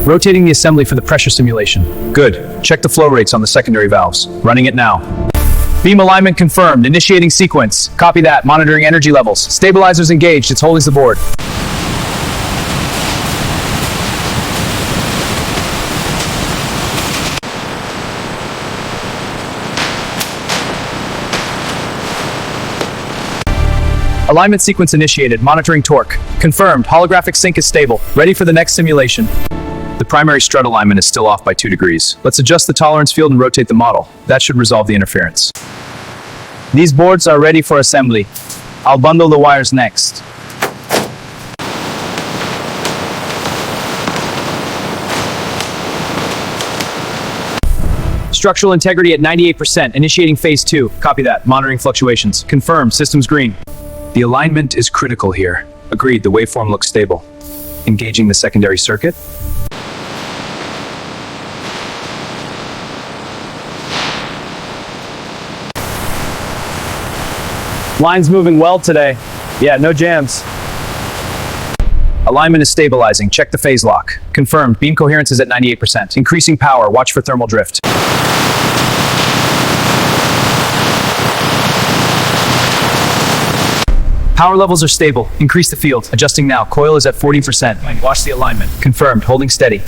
Rotating the assembly for the pressure simulation. Good. Check the flow rates on the secondary valves. Running it now. Beam alignment confirmed. Initiating sequence. Copy that. Monitoring energy levels. Stabilizers engaged. It's holding the board. Alignment sequence initiated. Monitoring torque. Confirmed. Holographic sync is stable. Ready for the next simulation. The primary strut alignment is still off by 2 degrees. Let's adjust the tolerance field and rotate the model. That should resolve the interference. These boards are ready for assembly. I'll bundle the wires next. Structural integrity at 98%. Initiating phase 2. Copy that. Monitoring fluctuations. Confirmed. Systems green. The alignment is critical here. Agreed. The waveform looks stable. Engaging the secondary circuit. Line's moving well today. Yeah, no jams. Alignment is stabilizing. Check the phase lock. Confirmed. Beam coherence is at 98%. Increasing power. Watch for thermal drift. Power levels are stable. Increase the field. Adjusting now. Coil is at 40%. Watch the alignment. Confirmed. Holding steady.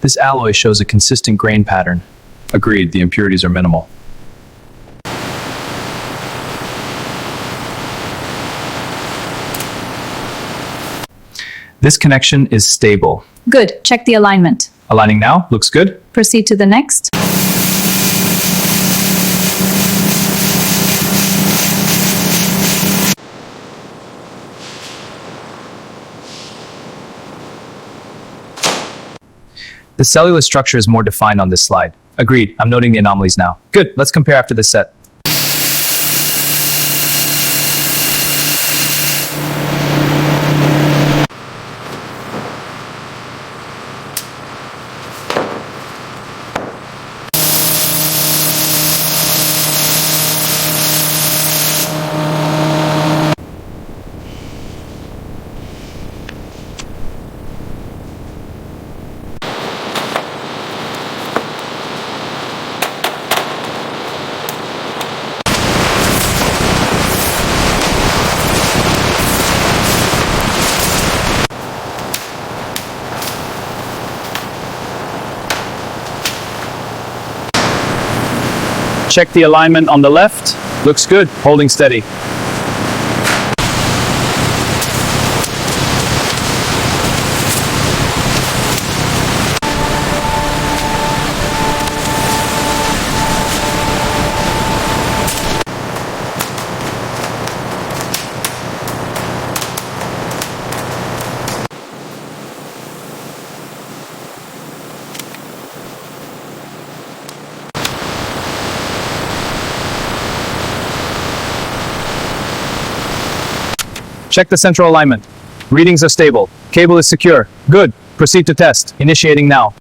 This alloy shows a consistent grain pattern. Agreed, the impurities are minimal. This connection is stable. Good. Check the alignment. Aligning now. Looks good. Proceed to the next. The cellular structure is more defined on this slide. Agreed. I'm noting the anomalies now. Good. Let's compare after this set. Check the alignment on the left. Looks good. Holding steady. Check the central alignment. Readings are stable. Cable is secure. Good. Proceed to test. Initiating now.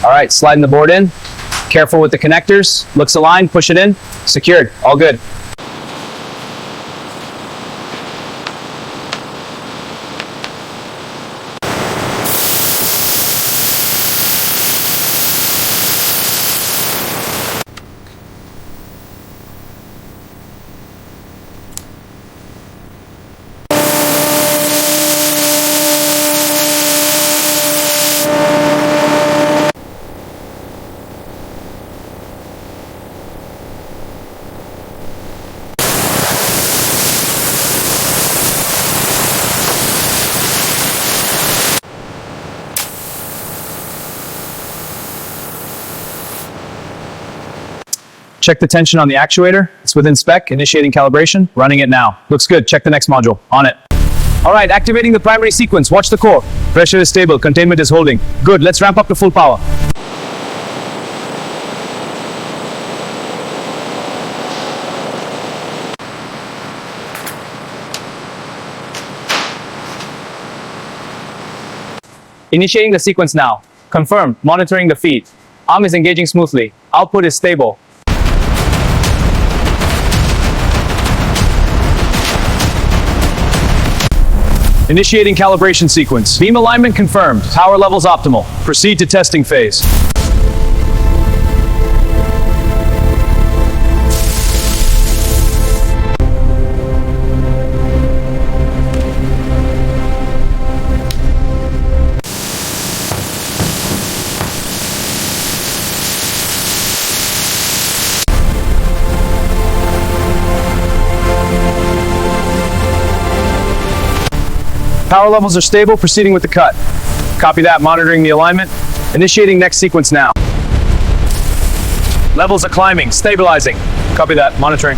All right, sliding the board in. Careful with the connectors. Looks aligned. Push it in. Secured. All good. Check the tension on the actuator. It's within spec. Initiating calibration. Running it now. Looks good. Check the next module. On it. All right, activating the primary sequence. Watch the core. Pressure is stable. Containment is holding. Good. Let's ramp up to full power. Initiating the sequence now. Confirmed. Monitoring the feed. Arm is engaging smoothly. Output is stable. Initiating calibration sequence. Beam alignment confirmed. Power levels optimal. Proceed to testing phase. Power levels are stable, proceeding with the cut. Copy that, monitoring the alignment. Initiating next sequence now. Levels are climbing, stabilizing. Copy that, monitoring.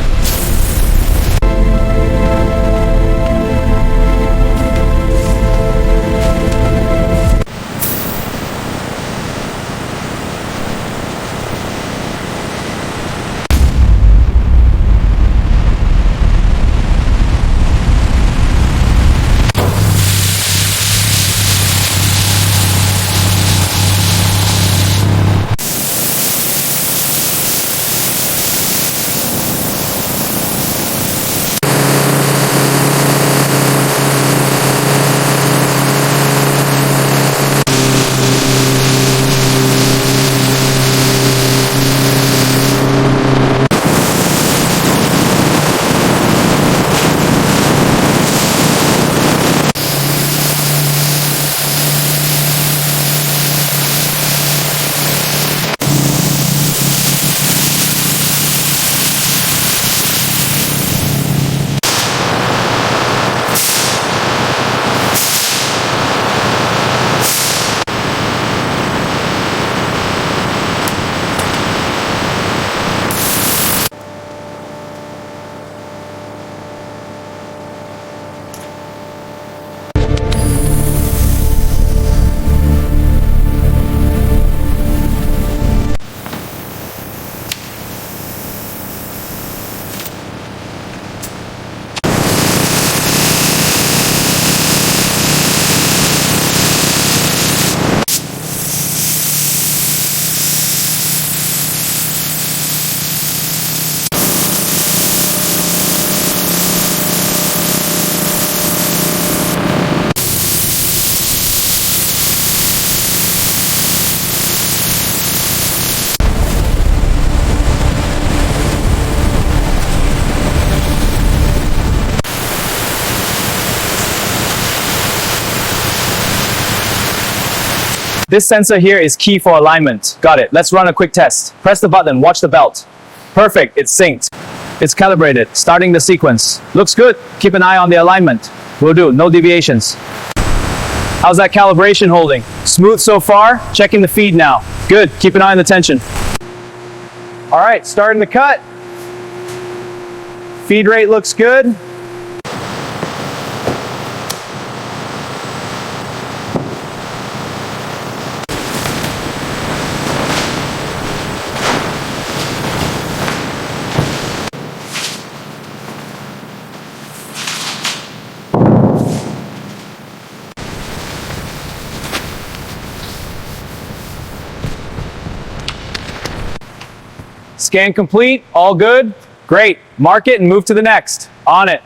This sensor here is key for alignment. Got it. Let's run a quick test. Press the button, watch the belt. Perfect, it's synced. It's calibrated. Starting the sequence. Looks good. Keep an eye on the alignment. Will do, no deviations. How's that calibration holding? Smooth so far? Checking the feed now. Good, keep an eye on the tension. All right, starting the cut. Feed rate looks good. Scan complete, all good. Great, mark it and move to the next. On it.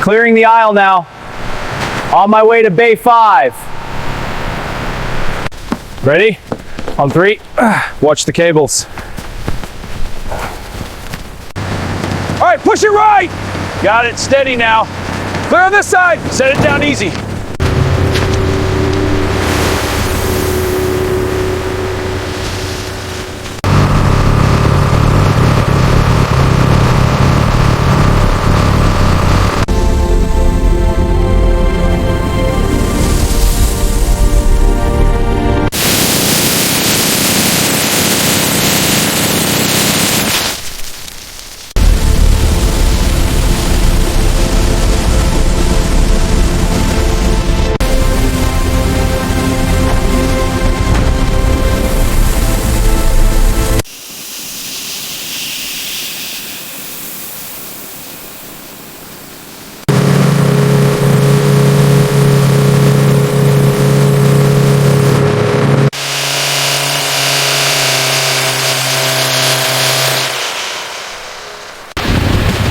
Clearing the aisle now. On my way to Bay 5. Ready? On 3. Watch the cables. All right, push it right. Got it, steady now. Clear on this side! Set it down easy.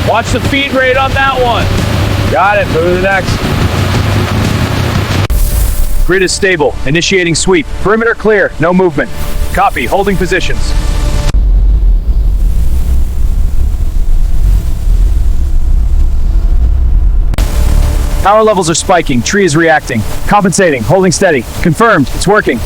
Watch the feed rate on that one. Got it. Move to the next. Grid is stable. Initiating sweep. Perimeter clear. No movement. Copy. Holding positions. Power levels are spiking. Tree is reacting. Compensating. Holding steady. Confirmed. It's working.